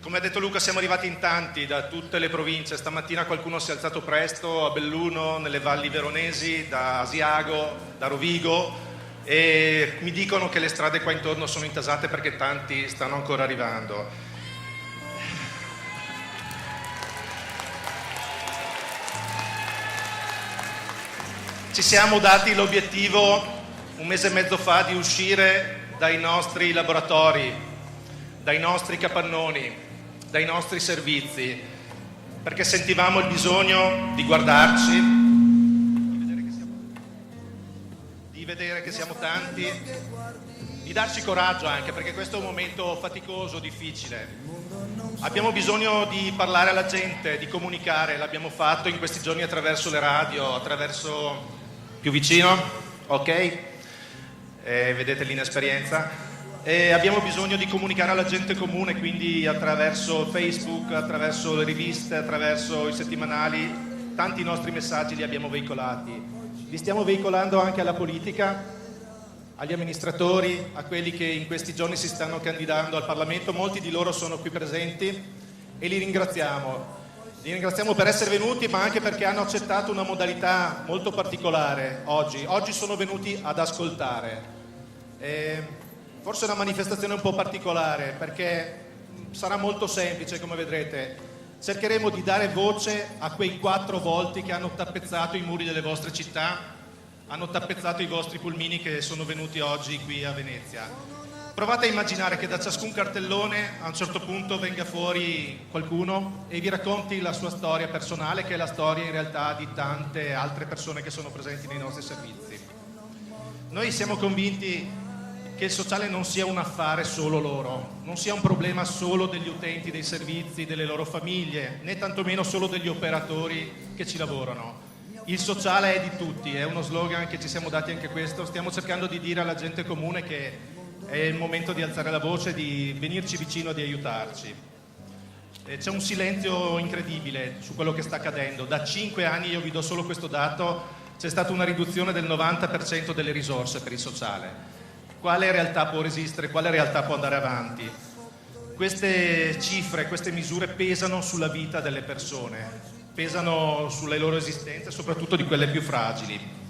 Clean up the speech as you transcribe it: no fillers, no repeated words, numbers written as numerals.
Come ha detto Luca, siamo arrivati in tanti da tutte le province. Stamattina qualcuno si è alzato presto a Belluno, nelle valli veronesi, da Asiago, da Rovigo, e mi dicono che le strade qua intorno sono intasate perché tanti stanno ancora arrivando. Ci siamo dati l'obiettivo un mese e mezzo fa di uscire dai nostri laboratori, dai nostri capannoni, dai nostri servizi, perché sentivamo il bisogno di guardarci, di vedere che siamo tanti, di darci coraggio anche, perché questo è un momento faticoso, difficile. Abbiamo bisogno di parlare alla gente, di comunicare, l'abbiamo fatto in questi giorni attraverso le radio, attraverso... Più vicino? Ok? Vedete l'inesperienza? Abbiamo bisogno di comunicare alla gente comune, quindi attraverso Facebook, attraverso le riviste, attraverso i settimanali. Tanti nostri messaggi li abbiamo veicolati. Li stiamo veicolando anche alla politica, agli amministratori, a quelli che in questi giorni si stanno candidando al Parlamento. Molti di loro sono qui presenti e li ringraziamo. Li ringraziamo per essere venuti, ma anche perché hanno accettato una modalità molto particolare oggi. Oggi sono venuti ad ascoltare. Forse è una manifestazione un po' particolare, perché sarà molto semplice, come vedrete. Cercheremo di dare voce a quei 4 volti che hanno tappezzato i muri delle vostre città, hanno tappezzato i vostri pulmini che sono venuti oggi qui a Venezia. Provate a immaginare che da ciascun cartellone a un certo punto venga fuori qualcuno e vi racconti la sua storia personale, che è la storia in realtà di tante altre persone che sono presenti nei nostri servizi. Noi siamo convinti che il sociale non sia un affare solo loro, non sia un problema solo degli utenti dei servizi, delle loro famiglie, né tantomeno solo degli operatori che ci lavorano. Il sociale è di tutti, è uno slogan che ci siamo dati anche questo. Stiamo cercando di dire alla gente comune che è il momento di alzare la voce, di venirci vicino e di aiutarci. C'è un silenzio incredibile su quello che sta accadendo. Da 5 anni, io vi do solo questo dato, c'è stata una riduzione del 90% delle risorse per il sociale. Quale realtà può resistere? Quale realtà può andare avanti? Queste cifre, queste misure pesano sulla vita delle persone, pesano sulle loro esistenze, soprattutto di quelle più fragili.